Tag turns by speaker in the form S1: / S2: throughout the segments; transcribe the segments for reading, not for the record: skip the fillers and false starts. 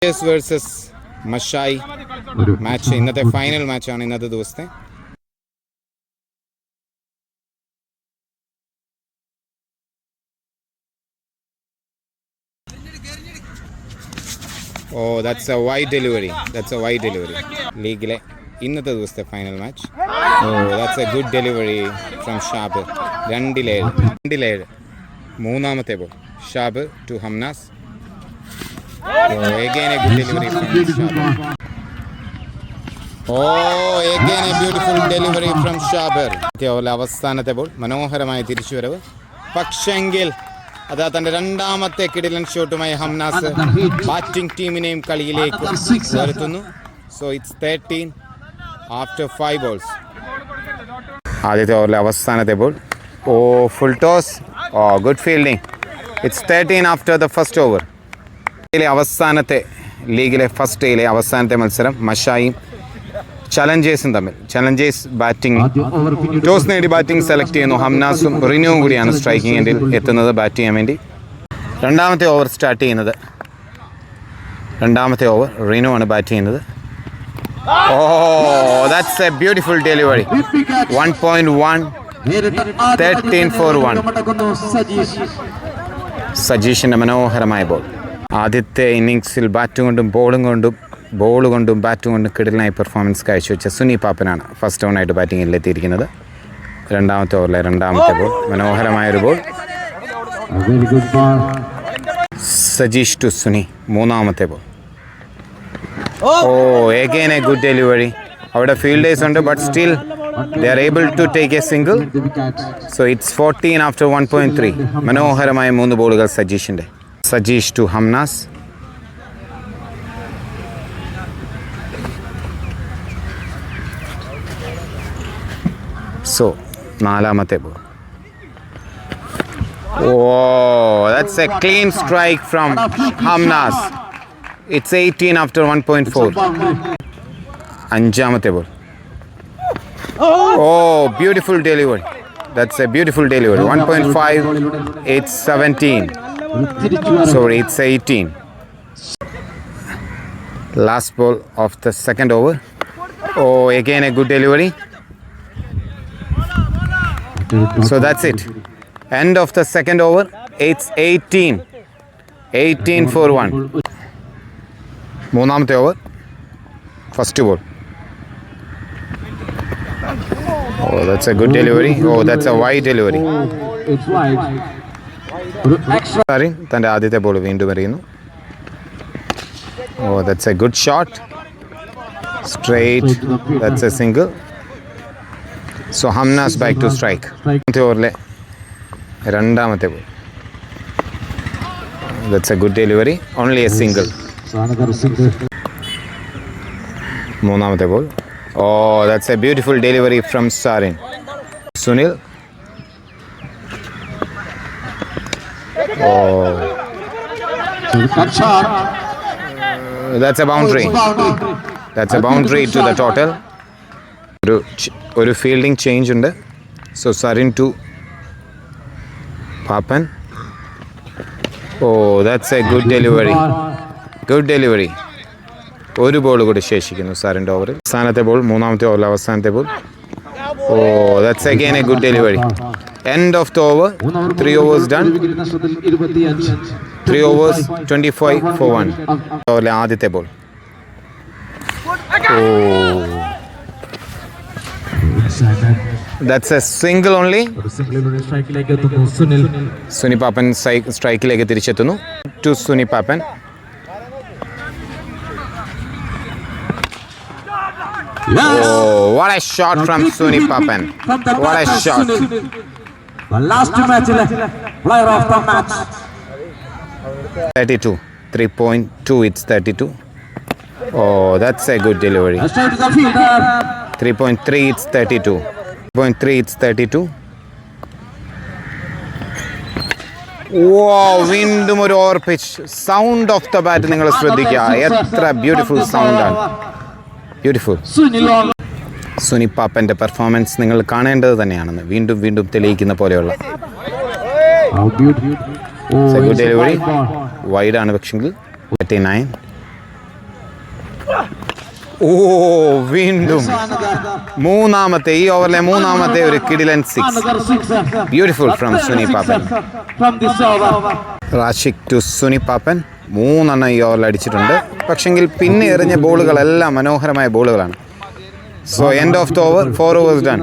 S1: Versus മഷായി match ഇന്നത്തെ final മാച്ചാണ് ഇന്നത്തെ ദിവസത്തെ. Oh that's a wide delivery, ലീഗിലെ ഇന്നത്തെ ദിവസത്തെ final match. Oh that's a good delivery from Shab. 2-7 മൂന്നാമത്തെ ball Shab to Hamnas. Again a good delivery from Shaber. Again a beautiful delivery from Shaber. അവസാനത്തെ ബോൾ മനോഹരമായ തിരിച്ചുവരവ്. പക്ഷെങ്കിൽ അതാ തന്റെ രണ്ടാമത്തെ കിടിലൻ ഷോട്ടുമായി ഹംനാസ് ബാറ്റിംഗ് ടീമിനെയും കളിയിലേക്ക് വരുത്തുന്നു. So it's 13 after 5 balls. ആദ്യത്തെ ഓവറിലെ അവസാനത്തെ ball. Full toss. Good fielding. It's 13 after the first over. ലീഗിലെ ഫസ്റ്റ് ഡേയിലെ അവസാനത്തെ മത്സരം മഷായും ചലഞ്ചേഴ്സും തമ്മിൽ. ചലഞ്ചേഴ്സ് ബാറ്റിംഗ് ടോസ് നേടി ബാറ്റിംഗ് സെലക്ട് ചെയ്യുന്നു. ഹംനാസും റിനുവും കൂടിയാണ് സ്ട്രൈക്കിംഗ് എൻഡിൽ എത്തുന്നത് ബാറ്റ് ചെയ്യാൻ വേണ്ടി. രണ്ടാമത്തെ ഓവർ സ്റ്റാർട്ട് ചെയ്യുന്നത്. രണ്ടാമത്തെ ഓവർ റിനു ആണ് ബാറ്റ് ചെയ്യുന്നത്. That's A beautiful delivery. 1.1 13 for 1. സജീഷിൻ്റെ മനോഹരമായ ബോൾ. ആദ്യത്തെ ഇന്നിങ്സിൽ ബാറ്റ് കൊണ്ടും ബോൾ കൊണ്ടും ബാറ്റ് കൊണ്ടും കിടലിനായി പെർഫോമൻസ് കാഴ്ചവെച്ച സുനി പാപ്പനാണ് ഫസ്റ്റ് ഡൗണായിട്ട് ബാറ്റിങ്ങിൽ എത്തിയിരിക്കുന്നത്. രണ്ടാമത്തെ ഓവറിലെ രണ്ടാമത്തെ ബോൾ മനോഹരമായൊരു ബോൾ. സജീഷ് ടു സുനി മൂന്നാമത്തെ ball. again a good delivery. അവിടെ ഫീൽഡേഴ്സ് ഉണ്ട്, but still they are able to take a single. So it's 14 after 1.3. മനോഹരമായ 3 ബോളുകൾ സജീഷിൻ്റെ. സജീഷ് ടു ഹംനാസ്. സോ നാലാമത്തെ ball. That's a clean strike from Hamnas. It's 18 after 1.4. അഞ്ചാമത്തെ ball. Beautiful delivery. That's a beautiful delivery. 1.5. It's 17. Sorry, it's 18. Last ball of the second over. Again a good delivery. So that's it. End of the second over. It's 18 for 1. മൂന്നാമത്തെ over first ball. That's a good delivery. That's a wide delivery. തൻ്റെ ആദ്യത്തെ ball വീണ്ടും എറിയുന്നു. That's a good shot. Straight. That's a single. So Hamnas back to strike. ഓവറിലെ രണ്ടാമത്തെ ball. That's a good delivery. Only a single. മൂന്നാമത്തെ ball. That's a beautiful delivery from Sarin. Sunil. That's a boundary. That's a boundary to the total. ഒരു fielding change ഉണ്ട്. So Sarin to Pappan. that's a good delivery. ഒരു ball കൂടി ശേഷിക്കുന്നു സാറിൻ്റെ ഓവറിൽ. അവസാനത്തെ ball മൂന്നാമത്തെ ഓവറിൽ അവസാനത്തെ ball. That's again a good delivery. End of the over. 3 overs done. 3 overs 25 for 1. ഓവറിലെ ആദ്യത്തെ ball. That's a single only. Suni Pappan സ്ട്രൈക്കിലേക്ക് തിരിച്ചെത്തുന്നു. To Suni Pappan. What a shot from Suni Papan. What a shot.
S2: The last match player of the match.
S1: 32. 3.2 it's 32. That's a good delivery. 3.3 it's 32. 3.3 it's 32. വീണ്ടും ഒരു over pitch. Sound of the bat നിങ്ങൾ ശ്രദ്ധിക്കുക. എത്ര beautiful സൗണ്ടാണ്. Beautiful. Suni പാപ്പൻ്റെ performance നിങ്ങൾ കാണേണ്ടത് തന്നെയാണെന്ന് വീണ്ടും വീണ്ടും തെളിയിക്കുന്ന പോലെയുള്ള ഗുഡ് ഡെലിവറി. വൈഡാണ് പക്ഷെങ്കിൽ. 39. ഓ വീണ്ടും മൂന്നാമത്തെ ഈ ഓവറിലെ മൂന്നാമത്തെ ഒരു കിടിലൻ six. Beautiful from Suni Pappan. Rashik to Suni Pappan 3 എണ്ണം ഈ ഓവറിൽ അടിച്ചിട്ടുണ്ട്. പക്ഷെങ്കിൽ പിന്നെ എറിഞ്ഞ ബോളുകളെല്ലാം മനോഹരമായ ബോളുകളാണ്. So end of the over 4 overs done.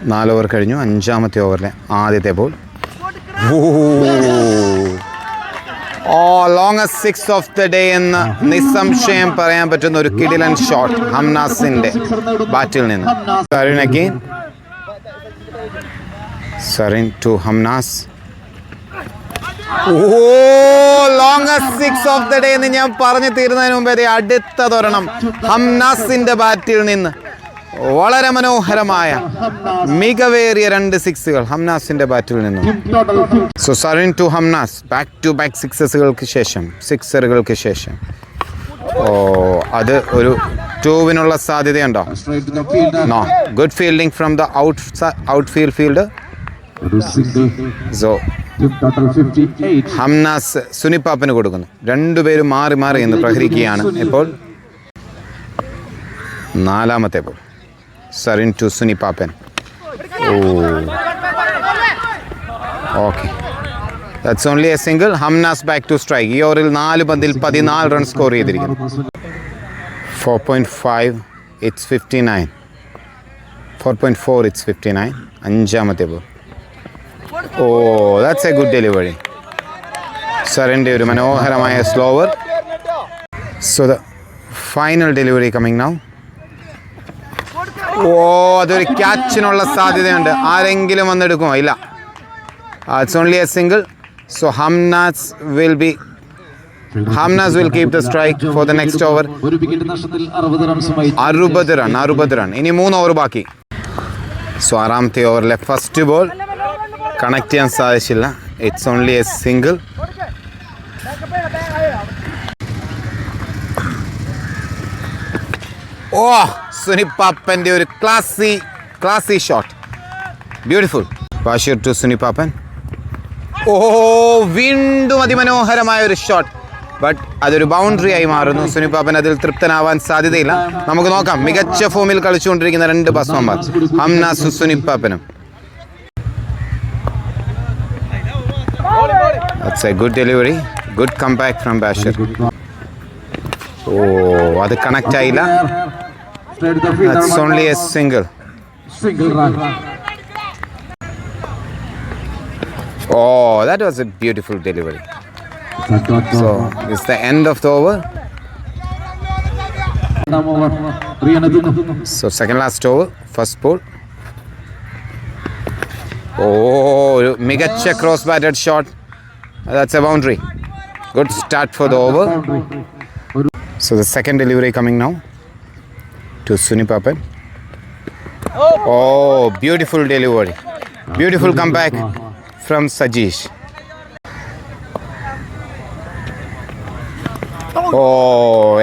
S1: 4 over കഴിഞ്ഞു. 5ാമത്തെ ഓവറിലെ ആദ്യത്തെ ball. Longest six of the day എന്ന് നിസ്സംശയം പറയാൻ പറ്റുന്ന ഒരു കിടിലൻ ഷോട്ട് ഹംനാസിന്റെ ബാറ്റിൽ നിന്ന്. Sarin to Hamnas. Longest six of the day എന്ന് ഞാൻ പറഞ്ഞു തീരുന്നതിന് മുമ്പേ അടുത്തതൊരെണ്ണം ഹംനാസിന്റെ ബാറ്റിൽ നിന്ന്. വളരെ മനോഹരമായ മികവേറിയ 2 സിക്സുകൾ ഹംനാസിന്റെ ബാറ്റിൽ നിന്നും. So Sarin to Hamnas back to back സിക്സറുകൾക്ക് ശേഷം അത് ഒരു 2-വിനുള്ള സാധ്യതയുണ്ടോ? No. Good fielding from the outfield fielder. So Hamnas സുനിപ്പാപ്പന് കൊടുക്കുന്നു. 2 പേരും മാറി മാറി എന്ന് പ്രഹരിക്കുകയാണ്. ഇപ്പോൾ 4ാമത്തെ ball. Sarin to Suni Pappan. Okay, that's only a single. Hamnas back to strike. ഈ ഓവറിൽ 4 പന്തിൽ 14 റൺ സ്കോർ ചെയ്തിരിക്കുന്നു. 4.5 it's 59. 4.4 it's 59. 5ാമത്തെ ball. That's a good delivery. സറിൻ്റെ ഒരു മനോഹരമായ slower. So the final delivery coming now. അതൊരു ക്യാച്ചിനുള്ള സാധ്യതയുണ്ട്. ആരെങ്കിലും വന്നെടുക്കുമോ? ഇല്ല. It's only a single. So Hamnas will keep the strike for the next over. 60 run. ഇനി 3 ഓവർ ബാക്കി. സോ 6ാമത്തെ ഓവറിലെ ഫസ്റ്റ് ബോൾ കണക്ട് ചെയ്യാൻ സാധിച്ചില്ല. It's only a single. സുനിപ്പാപ്പൻ്റെ ഒരു classy shot. Beautiful. Bashir to Sunipappan. വീണ്ടും അതിമനോഹരമായ ഒരു ഷോട്ട്. ബട്ട് അതൊരു ബൗണ്ടറി ആയി മാറുന്നു. സുനിപ്പാപ്പൻ അതിൽ തൃപ്തനാവാൻ സാധ്യതയില്ല. നമുക്ക് നോക്കാം. മികച്ച ഫോമിൽ കളിച്ചുകൊണ്ടിരിക്കുന്ന 2 ബാറ്റ്സ്മാൻമാർ ഹംനാസും സുനിപ്പാപ്പനും. That's a good delivery. Good comeback from Bashir. അത് കണക്റ്റ് ആയില്ല. That's only a single run. That was a beautiful delivery. So it's the end of the over. So second last over, first ball. മികച്ച cross batted shot. That's a boundary. Good start for the over. So the second delivery coming now to Sunipapan. Beautiful delivery. Beautiful comeback from Sajesh.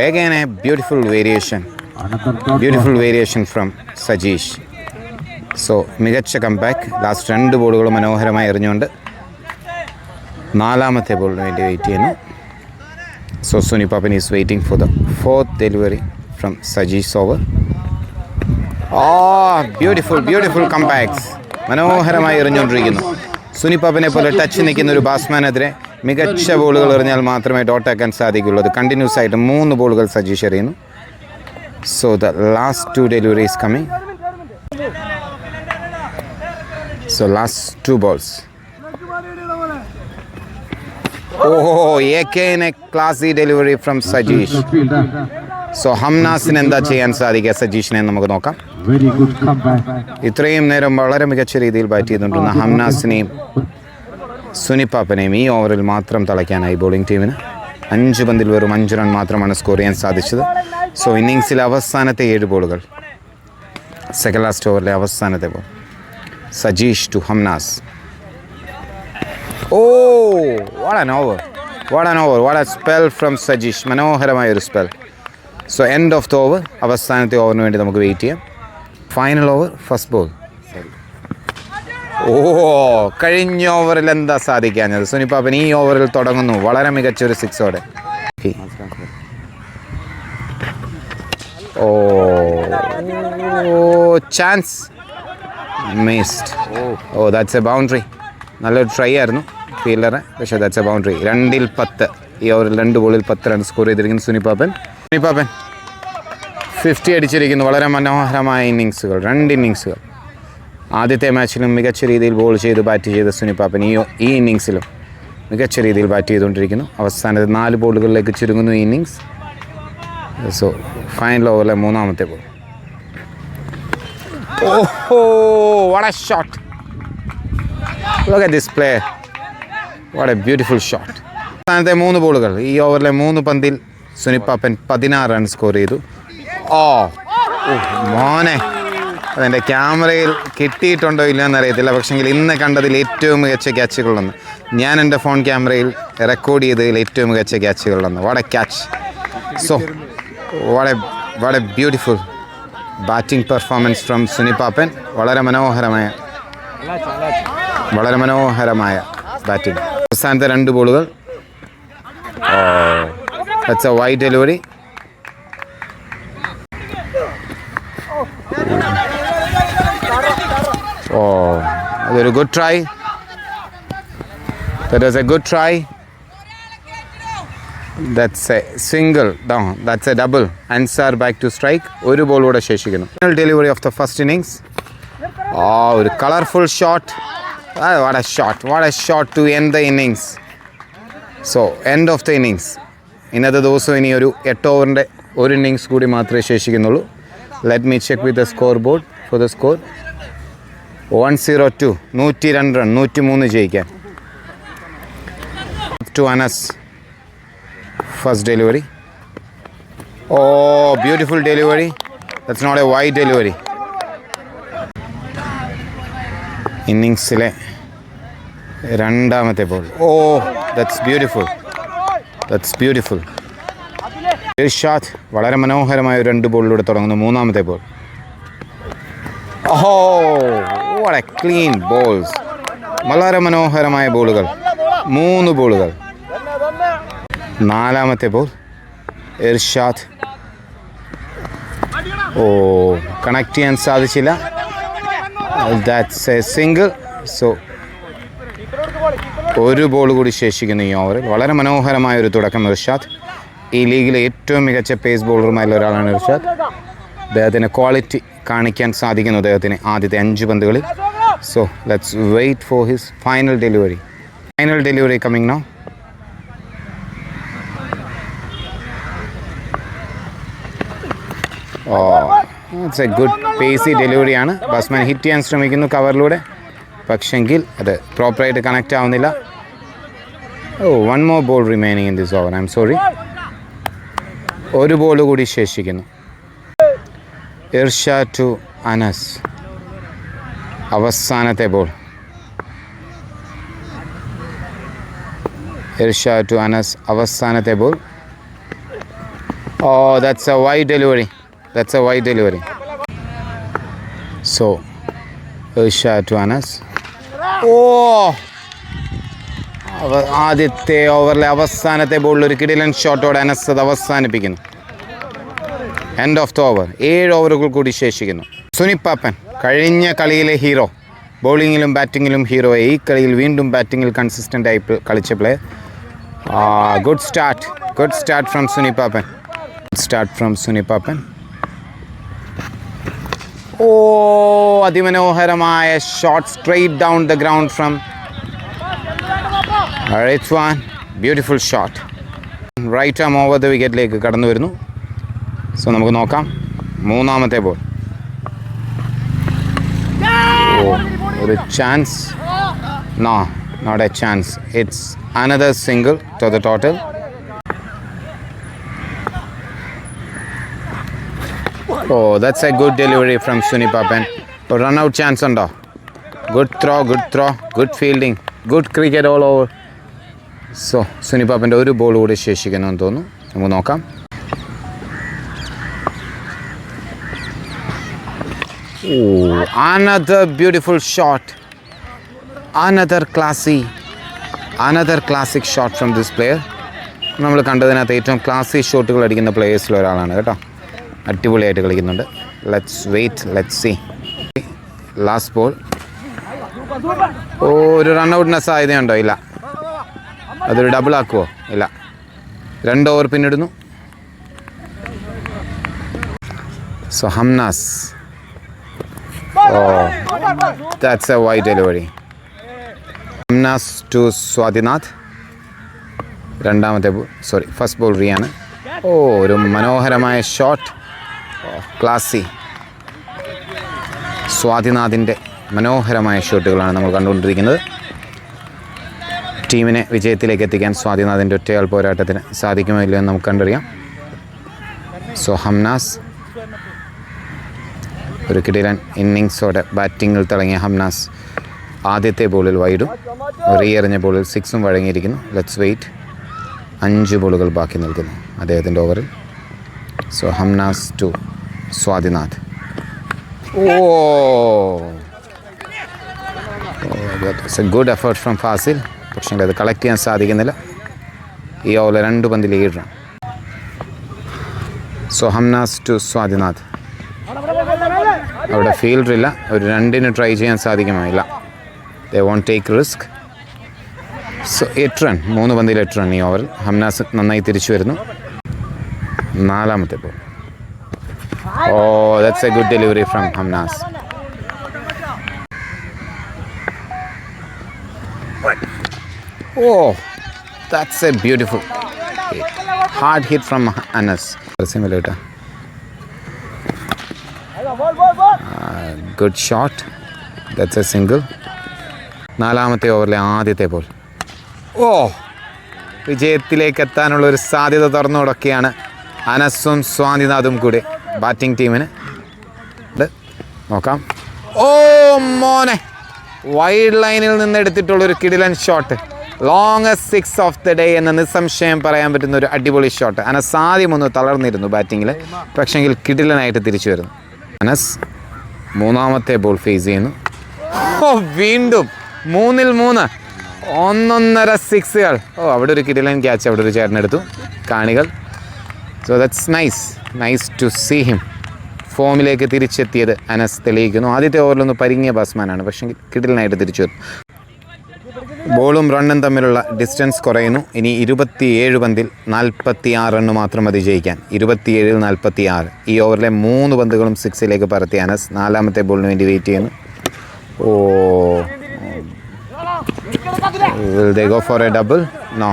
S1: Again a beautiful variation. Beautiful variation from Sajesh. So മികച്ച comeback. Last 2 ബോളുകളും മനോഹരമായി എറിഞ്ഞുകൊണ്ട് 4ാമത്തെ ബോളിന് വേണ്ടി wait ചെയ്യുന്നു. So Sunipappan is waiting for the 4th delivery from Sajesh over. Beautiful comebacks. മനോഹരമായി എറിഞ്ഞുകൊണ്ടിരിക്കുന്നു. സുനിപ്പാപ്പനെ പോലെ ടച്ച് നിൽക്കുന്ന ഒരു ബാറ്റ്സ്മാനെതിരെ മികച്ച ബോളുകൾ എറിഞ്ഞാൽ മാത്രമേ ഡോട്ട് ആക്കാൻ സാധിക്കുള്ളൂ. അത് കണ്ടിന്യൂസ് ആയിട്ട് 3 ബോളുകൾ സജീഷ് എറിയുന്നു. So the last 2 deliveries coming. So last 2 balls. Again a classy delivery from Sajesh. So ഹംനാസിന് എന്താ ചെയ്യാൻ സാധിക്കുക സജീഷിനെ നമുക്ക് നോക്കാം. ഇത്രയും നേരം വളരെ മികച്ച രീതിയിൽ ബാറ്റ് ചെയ്തുകൊണ്ടിരുന്ന ഹംനാസിനെയും സുനിപ്പാപ്പനെയും ഈ ഓവറിൽ മാത്രം തളയ്ക്കാനായി ബോളിംഗ് ടീമിന്. 5 പന്തിൽ വെറും 5 റൺ മാത്രമാണ് സ്കോർ ചെയ്യാൻ സാധിച്ചത്. സോ ഇന്നിങ്സിലെ അവസാനത്തെ 7 ബോളുകൾ. സെക്കൻഡ് ലാസ്റ്റ് ഓവറിലെ അവസാനത്തെ ball. Sajesh to Hamnas. What an over. What a spell from Sajesh. മനോഹരമായ ഒരു spell. So end of the over. അവസാനത്തെ ഓവറിന് വേണ്ടി നമുക്ക് വെയിറ്റ് ചെയ്യാം. Final over first ball. Oh, കഴിഞ്ഞ ഓവറിൽ എന്താ സാധിക്കാഞ്ഞത്? സുനിപ്പാപ്പൻ ഈ ഓവറിൽ തുടങ്ങുന്നു വളരെ മികച്ചൊരു സിക്സോടെ. Oh, chance missed. Oh, that's a boundary. നല്ലൊരു ട്രൈ ആയിരുന്നു ഫീൽഡറെ, പക്ഷേ ദാറ്റ്സ് എ ബൗണ്ടറി. 2-10 ഈ ഓവറിൽ 2 ബോളിൽ 10 റൺ സ്കോർ ചെയ്തിരിക്കുന്നു സുനിപ്പാപ്പൻ. 50 അടിച്ചിരിക്കുന്നു. വളരെ മനോഹരമായ ഇന്നിങ്സുകൾ, 2 ഇന്നിങ്സുകൾ. ആദ്യത്തെ മാച്ചിലും മികച്ച രീതിയിൽ ബോൾ ചെയ്ത് ബാറ്റ് ചെയ്ത സുനിപ്പാപ്പൻ ഈ ഇന്നിങ്സിലും മികച്ച രീതിയിൽ ബാറ്റ് ചെയ്തുകൊണ്ടിരിക്കുന്നു. അവസാനത്തെ 4 ബോളുകളിലേക്ക് ചുരുങ്ങുന്നു ഈ ഇന്നിങ്സ്. സോ ഫൈനൽ ഓവറിലെ 3ാമത്തെ ബോൾ. ഓഹോ, what A shot. Look at this player. What a beautiful shot. അവസാനത്തെ 3 ബോളുകൾ. ഈ ഓവറിലെ 3 പന്തിൽ സുനിപ്പാപ്പൻ 16 റൺ സ്കോർ ചെയ്തു. ഓ മോനെ, അതെൻ്റെ ക്യാമറയിൽ കിട്ടിയിട്ടുണ്ടോ ഇല്ലയോ എന്നറിയത്തില്ല, പക്ഷെങ്കിൽ ഇന്ന് കണ്ടതിൽ ഏറ്റവും മികച്ച ക്യാച്ചുകളൊന്ന്. ഞാൻ എൻ്റെ ഫോൺ ക്യാമറയിൽ റെക്കോർഡ് ചെയ്തതിൽ ഏറ്റവും മികച്ച ക്യാച്ചുകളൊന്ന്. What a catch. So what a beautiful batting performance from Sunipappan. വളരെ മനോഹരമായ ബാറ്റിംഗ്. അവസാനത്തെ 2 ബോളുകൾ. That's a wide delivery. അതൊരു good try. That was a good try. That's a single down. That's a double. Ansar back to strike. ഒരു ball കൂടെ ശേഷിക്കുന്നു. Final delivery of the first innings. ഒരു colourful shot. What a shot. What a shot to end the innings. So end of the innings. ഇന്നത്തെ ദിവസം ഇനി ഒരു 8 ഓവറിൻ്റെ ഒരു innings കൂടി മാത്രമേ ശേഷിക്കുന്നുള്ളൂ. Let me check with the scoreboard for the score. 102. 102 run, 103 ജയിക്കാൻ. To Anas. First delivery. Oh, beautiful delivery. That's not a wide delivery. ഇന്നിങ്സിലെ 2ാമത്തെ ബോൾ. That's beautiful. ഇർഷാദ് വളരെ മനോഹരമായ 2 ബോളിലൂടെ തുടങ്ങുന്നു 3ാമത്തെ ball. What a clean balls. വളരെ മനോഹരമായ ബോളുകൾ. 3 ബോളുകൾ. 4ാമത്തെ ബോൾ. ഇർഷാദ് കണക്ട് ചെയ്യാൻ സാധിച്ചില്ല. That's a single. സോ ഒരു ബോൾ കൂടി ശേഷിക്കുന്നു ഈ ഓവറിൽ. വളരെ മനോഹരമായൊരു തുടക്കം ഇർഷാദ്. ഈ ലീഗിലെ ഏറ്റവും മികച്ച പേസ് ബോളറുമാരിൽ ഒരാളാണ് ഇർഷാദ്. അദ്ദേഹത്തിന് ക്വാളിറ്റി കാണിക്കാൻ സാധിക്കുന്നു അദ്ദേഹത്തിന് ആദ്യത്തെ 5 പന്തുകളിൽ. So let's wait for his final delivery. Final delivery coming now. It's a good pacey delivery ആണ്. ബാറ്റ്സ്മാൻ ഹിറ്റ് ചെയ്യാൻ ശ്രമിക്കുന്നു കവറിലൂടെ, പക്ഷെങ്കിൽ അത് പ്രോപ്പറായിട്ട് കണക്റ്റ് ആവുന്നില്ല. one more ball remaining in this over. I'm sorry. ഒരു ബോൾ കൂടി ശേഷിക്കുന്നു. ഇർഷാദ് ടു അനസ്. അവസാനത്തെ ബോൾ. ഇർഷാദ് ടു അനസ്. അവസാനത്തെ ball. That's a wide delivery. So Irshad to Anas. ആദ്യത്തെ ഓവറിലെ അവസാനത്തെ ബോളിൽ ഒരു കിടിലൻ ഷോട്ടോടെ അനസ് അത് അവസാനിപ്പിക്കുന്നു. End of the over. 7 ഓവറുകൾ കൂടി ശേഷിക്കുന്നു. സുനിപ്പാപ്പൻ കഴിഞ്ഞ കളിയിലെ ഹീറോ, ബോളിങ്ങിലും ബാറ്റിങ്ങിലും ഹീറോ, ഈ കളിയിൽ വീണ്ടും ബാറ്റിങ്ങിൽ കൺസിസ്റ്റൻ്റ് ആയി കളിച്ച player. Good start from Sunipappan. അതിമനോഹരമായ shot straight down the ground from Richwan. Beautiful shot. Right arm over the വിക്കറ്റിലേക്ക് കടന്നു വരുന്നു. സോ നമുക്ക് നോക്കാം 3ാമത്തെ ബോൾ. ഒരു chance. No, not a chance. It's another single to the total. That's a good delivery from Sunipapan. Run out chance undo. Good throw, good fielding, good cricket all over. So Sunipapante ഒരു ball കൂടി ശേഷിക്കുന്നെന്ന് തോന്നുന്നു. നമുക്ക് നോക്കാം. Another beautiful shot. another classic shot from this player. നമ്മൾ കണ്ടതിനകത്ത് ഏറ്റവും ക്ലാസി ഷോട്ടുകൾ അടിക്കുന്ന പ്ലേയേഴ്സിൽ ഒരാളാണ് കേട്ടോ. അടിപൊളിയായിട്ട് കളിക്കുന്നുണ്ട്. Let's see. Last ball. ഒരു റൺഔട്ടിന് സാധ്യതയുണ്ടോ? ഇല്ല. അതൊരു ഡബിൾ ആക്കുമോ? ഇല്ല. 2 ഓവർ പിന്നിടുന്നു. So Hamnas. That's a wide delivery. Hamnas to Swathinath. First ball റിയാണ്. ഒരു മനോഹരമായ ഷോട്ട്. ക്ലാസി. സ്വാതിനാഥിൻ്റെ മനോഹരമായ ഷോട്ടുകളാണ് നമ്മൾ കണ്ടുകൊണ്ടിരിക്കുന്നത്. ടീമിനെ വിജയത്തിലേക്ക് എത്തിക്കാൻ സ്വാതിനാഥിൻ്റെ ഒറ്റയാൾ പോരാട്ടത്തിന് സാധിക്കുമോ ഇല്ലയോ എന്ന് നമുക്ക് കണ്ടറിയാം. സോ ഹംനാസ് ഒരു കിടിലൻ ഇന്നിങ്സോടെ ബാറ്റിങ്ങിൽ തിളങ്ങിയ ഹംനാസ് ആദ്യത്തെ ബോളിൽ വൈഡും എറിഞ്ഞ ബോളിൽ 6ഉം വഴങ്ങിയിരിക്കുന്നു. Let's wait. 5 ബോളുകൾ ബാക്കി നിൽക്കുന്നു അദ്ദേഹത്തിൻ്റെ ഓവറിൽ. So Hamnas to Swathinath. That's a good effort from Fasil. പക്ഷേ അത് കളക്ട് ചെയ്യാൻ സാധിക്കുന്നില്ല. ഈ ഓവറിൽ 2 പന്തിൽ 7 run. So Hamnas to Swathinath. അവിടെ ഫീൽഡറില്ല. ഒരു 2ന് ട്രൈ ചെയ്യാൻ സാധിക്കുമോ? ഇല്ല. They won't take risk. So 8 run. 3 പന്തിൽ 8 റൺ ഈ ഓവറിൽ. ഹംനാസ് നന്നായി തിരിച്ചു വരുന്നു. 4ാമത്തെ ball. That's a good delivery from Hamnas. That's a beautiful hit. Hard hit from Anas. Good shot. That's a single. 4ാമത്തെ ഓവറിലെ ആദ്യത്തെ ബോൾ. വിജയത്തിലേക്ക് എത്താനുള്ള ഒരു സാധ്യത തുറന്നു കൊടുക്കുകയാണ് അനസും സ്വാതിനാഥും കൂടി ബാറ്റിംഗ് ടീമിന്. നോക്കാം. മോനെ, വൈഡ് ലൈനിൽ നിന്ന് എടുത്തിട്ടുള്ളൊരു കിടിലൻ shot. Longest 6 of the day എന്ന് നിസ്സംശയം പറയാൻ പറ്റുന്ന ഒരു അടിപൊളി ഷോട്ട്. അനസ് ആദ്യം ഒന്ന് തളർന്നിരുന്നു ബാറ്റിങ്ങിൽ. പക്ഷെങ്കിൽ കിടിലനായിട്ട് തിരിച്ചു വരുന്നു. അനസ് 3ാമത്തെ ബോൾ ഫേസ് ചെയ്യുന്നു. വീണ്ടും 3ൽ 3. 1.5 സിക്സുകൾ. അവിടെ ഒരു കിടിലൻ ക്യാച്ച് അവിടെ ഒരു ചേട്ടനെടുത്തു കാണികൾ. So that's nice to see him. ഫോമിലേക്ക് തിരിച്ചെത്തിയത് അനസ് തെളിയിക്കുന്നു. ആദ്യത്തെ ഓവറിലൊന്ന് പരിങ്ങിയ ബാറ്റ്സ്മാനാണ്, പക്ഷേ കിടിലനായിട്ട് തിരിച്ചു വരും. ബോളും റണ്ണും തമ്മിലുള്ള ഡിസ്റ്റൻസ് കുറയുന്നു. ഇനി 27 പന്തിൽ 46 റണ്ണ് മാത്രം മതി ജയിക്കാൻ. 27ൽ 46. ഈ ഓവറിലെ 3 പന്തുകളും 6ലേക്ക് പറത്തിയ അനസ് 4ാമത്തെ ബോളിന് വേണ്ടി വെയിറ്റ് ചെയ്യുന്നു. Will they go for a double? No,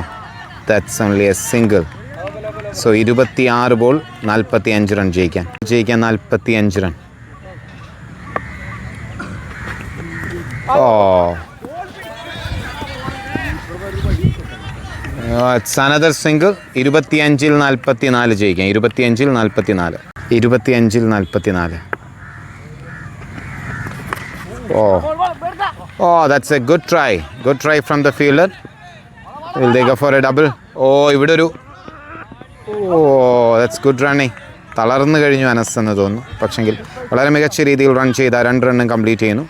S1: that's only a single. So 26 ball 45 run ജയിക്കാൻ 45 run. It's another single. 25ൽ 44 ജയിക്കാം. 25ൽ 44. 25ൽ 44. That's a good try. Good try from the fielder. Will they go for a double? ഇവിടെ ഒരു that's good running. തളർന്നു കഴിഞ്ഞു അനസ് എന്ന് തോന്നുന്നു. പക്ഷെങ്കിൽ വളരെ മികച്ച രീതിയിൽ റൺ ചെയ്ത 2 റണ്ണും കംപ്ലീറ്റ് ചെയ്യുന്നു.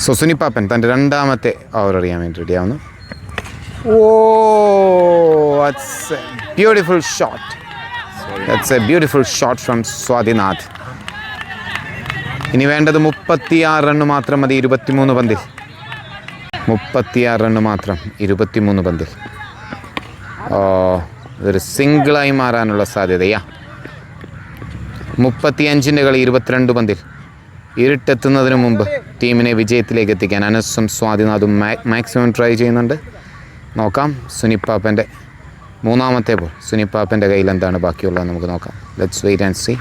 S1: സോ സുനിപ്പാപ്പൻ തൻ്റെ 2ാമത്തെ ഓവർ അറിയാൻ വേണ്ടി റെഡിയാവുന്നു. That's a beautiful shot. That's a beautiful shot from സ്വാതിനാഥ്. ഇനി വേണ്ടത് 36 റണ്ണ് മാത്രം മതി 23 പന്തിൽ. 36 റണ്ണ് മാത്രം 23 പന്തിൽ. ഇതൊരു സിംഗിളായി മാറാനുള്ള സാധ്യതയാ. 35ൻ്റെ കളി 22 പന്തിൽ. ഇരുട്ടെത്തുന്നതിന് മുമ്പ് ടീമിനെ വിജയത്തിലേക്ക് എത്തിക്കാൻ അനസും സ്വാതിനാഥും മാക്സിമം ട്രൈ ചെയ്യുന്നുണ്ട്. നോക്കാം സുനിപ്പാപ്പൻ്റെ 3ാമത്തെ ബോൾ. സുനിപ്പാപ്പൻ്റെ കയ്യിൽ എന്താണ് ബാക്കിയുള്ളത് നമുക്ക് നോക്കാം. Let's wait and see.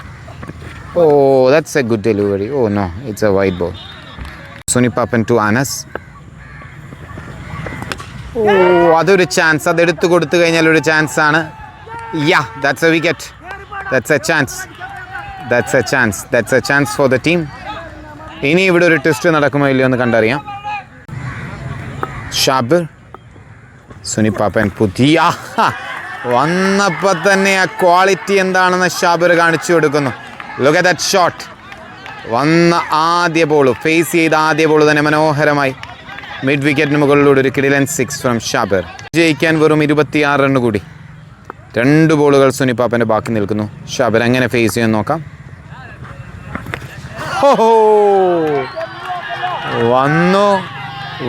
S1: That's a good delivery. No, it's a wide ball. Sunipappan to Anas. അതൊരു ചാൻസ്. അതെടുത്തു കൊടുത്തു കഴിഞ്ഞാൽ ഒരു ചാൻസാണ്. That's a wicket. That's a chance. That's a chance for the team. ഇനി ഇവിടെ ഒരു ടെസ്റ്റ് നടക്കുമോ ഇല്ലയോ എന്ന് കണ്ടറിയാം. ഷാബിർ. സുനിപ്പാപ്പൻ പുതിയ വന്നപ്പോൾ തന്നെ ആ ക്വാളിറ്റി എന്താണെന്ന് ഷാബിർ കാണിച്ചു കൊടുക്കുന്നു. Look at that shot. വന്ന ആദ്യ ബോൾ, ഫേസ് ചെയ്ത ആദ്യ ബോൾ തന്നെ മനോഹരമായി മിഡ് വിക്കറ്റിന് മുകളിലൂടെ ഒരു കിടിലൻ 6 ഫ്രം ഷാബിർ. ജയിക്കാൻ വെറും 26 റൺ കൂടി. 2 ബോളുകൾ സുനിപ്പാപ്പൻ്റെ ബാക്കി നിൽക്കുന്നു. ഷാബിർ എങ്ങനെ ഫേസ് ചെയ്യാൻ നോക്കാം.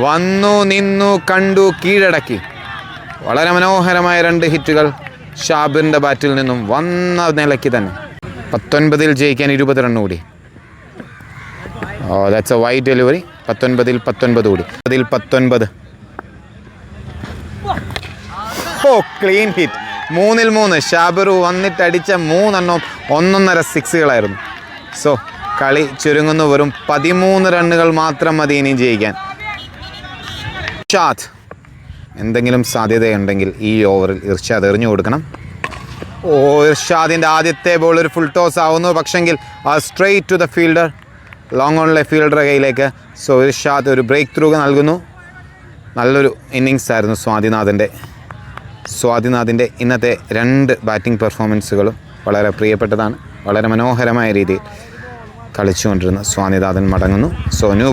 S1: വന്നു നിന്നു കണ്ടു കീഴടക്കി. വളരെ മനോഹരമായ 2 ഹിറ്റുകൾ ഷാബിറിൻ്റെ ബാറ്റിൽ നിന്നും വന്ന നിലയ്ക്ക് തന്നെ. 19 ജയിക്കാൻ 20 റൺ കൂടി. That's a wide delivery. 19 കൂടി. 19. Clean hit. 3-3. ഷാബിർ വന്നിട്ടടിച്ച 3 എണ്ണം 1.5 സിക്സുകളായിരുന്നു. സോ കളി ചുരുങ്ങുന്നു. വെറും 13 റണ്ണുകൾ മാത്രം മതി ഇനി ജയിക്കാൻ. ഇർഷാദ് എന്തെങ്കിലും സാധ്യതയുണ്ടെങ്കിൽ ഈ ഓവറിൽ ഇർഷാദ് എറിഞ്ഞു കൊടുക്കണം. ഇർഷാദിൻ്റെ ആദ്യത്തെ ബോൾ ഒരു ഫുൾ ടോസ് ആവുന്നു. പക്ഷെങ്കിൽ straight to the fielder. Long ഓണിലെ ഫീൽഡർ കയ്യിലേക്ക്. സോ ഇർഷാദ് ഒരു ബ്രേക്ക് ത്രൂ നൽകുന്നു. നല്ലൊരു ഇന്നിങ്സ് ആയിരുന്നു സ്വാതിനാഥിൻ്റെ ഇന്നത്തെ 2 ബാറ്റിംഗ് പെർഫോമൻസുകളും വളരെ പ്രിയപ്പെട്ടതാണ്. വളരെ മനോഹരമായ രീതിയിൽ കളിച്ചുകൊണ്ടിരുന്ന സ്വാതിനാഥൻ മടങ്ങുന്നു. സോ ന്യൂ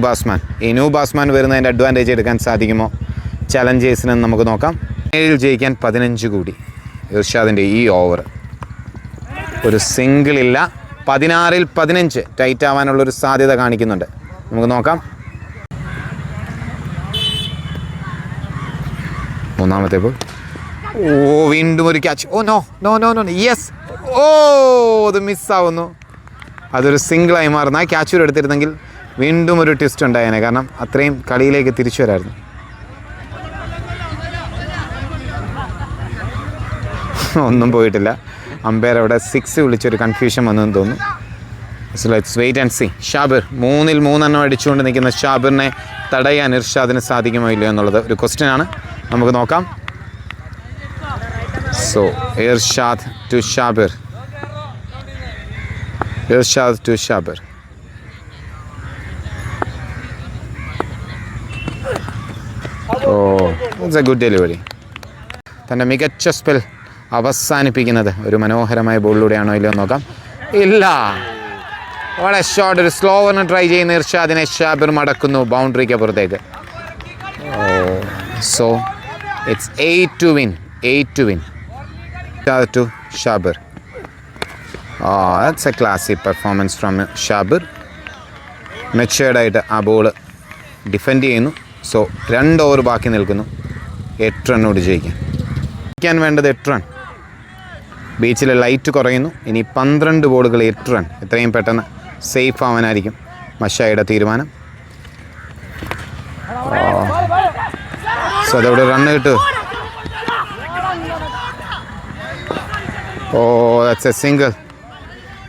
S1: ബാസ്മാൻ വരുന്നതിൻ്റെ അഡ്വാൻറ്റേജ് എടുക്കാൻ സാധിക്കുമോ ചലഞ്ചേഴ്സിന് നമുക്ക് നോക്കാം. 7 ജയിക്കാൻ 15 കൂടി. ഇർഷാദിൻ്റെ ഈ ഓവർ ഒരു സിംഗിളില്ല. 16-15 ടൈറ്റ് ആവാനുള്ളൊരു സാധ്യത കാണിക്കുന്നുണ്ട്. നമുക്ക് നോക്കാം. 3-ാമത്തെ ബോൾ. വീണ്ടും ഒരു ക്യാച്ച്. No yes. അത് മിസ്സാവുന്നു. അതൊരു സിംഗിളായി മാറുന്ന. ആ ക്യാച്ച് എടുത്തിരുന്നെങ്കിൽ വീണ്ടും ഒരു ട്വിസ്റ്റ് ഉണ്ടായേനെ. കാരണം അത്രയും കളിയിലേക്ക് തിരിച്ചു വരായിരുന്നു. ഒന്നും പോയിട്ടില്ല. അമ്പയർ അവിടെ 6 വിളിച്ചൊരു കൺഫ്യൂഷൻ വന്നെന്ന് തോന്നുന്നു. So let's wait and see. Shabir 3-3 അടിച്ചുകൊണ്ട് നിൽക്കുന്ന ഷാബിറിനെ തടയാൻ ഇർഷാദിന് സാധിക്കുമോ ഇല്ലയോ എന്നുള്ളത് ഒരു ക്വസ്റ്റ്യനാണ്. നമുക്ക് നോക്കാം. So Irshad to Shabir. It's a good delivery. തൻ്റെ മികച്ച സ്പെൽ അവസാനിപ്പിക്കുന്നത് ഒരു മനോഹരമായ ബോളിലൂടെയാണോ ഇല്ലയോ നോക്കാം. ഇല്ല. വളരെ ഷോർട്ട് ഒരു സ്ലോവറിന് ട്രൈ ചെയ്യുന്ന ഇർഷാദിനെ ഷാബിർ മടക്കുന്നു ബൗണ്ടറിക്ക് അപ്പുറത്തേക്ക്. So it's 8 to win. To Shabir. That's a classic performance from Shabir. മെച്ചേർഡായിട്ട് ആ ബോൾ ഡിഫെൻഡ് ചെയ്യുന്നു. സോ 2 ഓവർ ബാക്കി നിൽക്കുന്നു. 8 റണ്ണോട് ജയിക്കാൻ വേണ്ടത് 8 റൺ. ബീച്ചിലെ ലൈറ്റ് കുറയുന്നു. ഇനി 12 ബോളുകൾ 8 റൺ. എത്രയും പെട്ടെന്ന് സേഫ് ആവാനായിരിക്കും മഷായുടെ തീരുമാനം. സോ അതവിടെ റണ്ണ് കിട്ടുമോ? That's a single.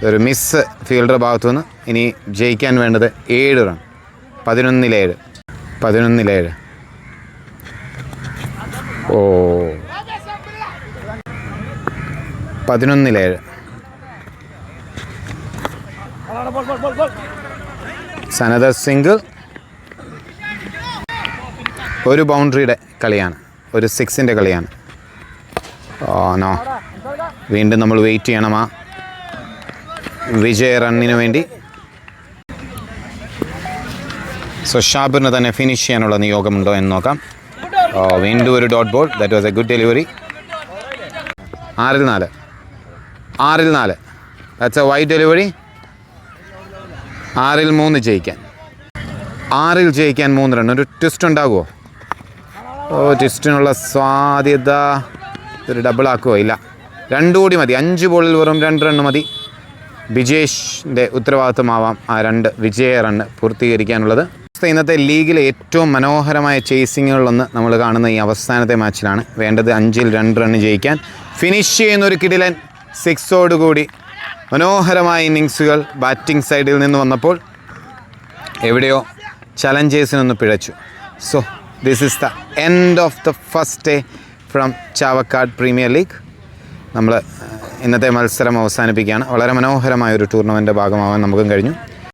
S1: ഒരു മിസ് ഫീൽഡർ ഭാഗത്തുനിന്ന്. ഇനി ജയിക്കാൻ വേണ്ടത് 7 റൺ. 11-7. 11-7. 11-7. Another single. ഒരു ബൗണ്ടറിയുടെ കളിയാണ്. ഒരു 6ൻ്റെ കളിയാണ്. നോ. വീണ്ടും നമ്മൾ വെയിറ്റ് ചെയ്യണം ആ വിജയ റണ്ണിന് വേണ്ടി. സോ ഷാബിറിന് തന്നെ ഫിനിഷ് ചെയ്യാനുള്ള നിയോഗമുണ്ടോ എന്ന് നോക്കാം. വീണ്ടും ഒരു dot ball. That was A good delivery. 6-4. 6-4. That's a wide delivery. 6-3 ജയിക്കാൻ. 6 ജയിക്കാൻ 3 റൺ. ഒരു ട്വിസ്റ്റ് ഉണ്ടാകുമോ? ട്വിസ്റ്റിനുള്ള സാധ്യത. ഒരു ഡബിൾ ആക്കുമോ? ഇല്ല. 2 കൂടി മതി. 5 ബോളിൽ വെറും 2 റണ്ണ് മതി. ബിജേഷിൻ്റെ ഉത്തരവാദിത്വമാവാം ആ 2 വിജയ റണ്ണ് പൂർത്തീകരിക്കാനുള്ളത്. ഇന്നത്തെ ലീഗിലെ ഏറ്റവും മനോഹരമായ ചേസിങ്ങുകളിലൊന്ന് നമ്മൾ കാണുന്ന ഈ അവസാനത്തെ മാച്ചിലാണ്. വേണ്ടത് 5-ൽ 2 റണ്ണ് ജയിക്കാൻ. ഫിനിഷ് ചെയ്യുന്ന ഒരു കിടിലൻ 6ഓടുകൂടി മനോഹരമായ ഇന്നിങ്സുകൾ ബാറ്റിംഗ് സൈഡിൽ നിന്ന് വന്നപ്പോൾ എവിടെയോ ചലഞ്ചേഴ്സിനൊന്ന് പിഴച്ചു. So this is the end of the first day from Chavakkad premier league. നമ്മൾ ഇന്നത്തെ മത്സരം അവസാനിപ്പിക്കുകയാണ്. വളരെ മനോഹരമായ ഒരു ടൂർണമെൻറ്റ് ഭാഗമാവാൻ നമുക്കും കഴിഞ്ഞു.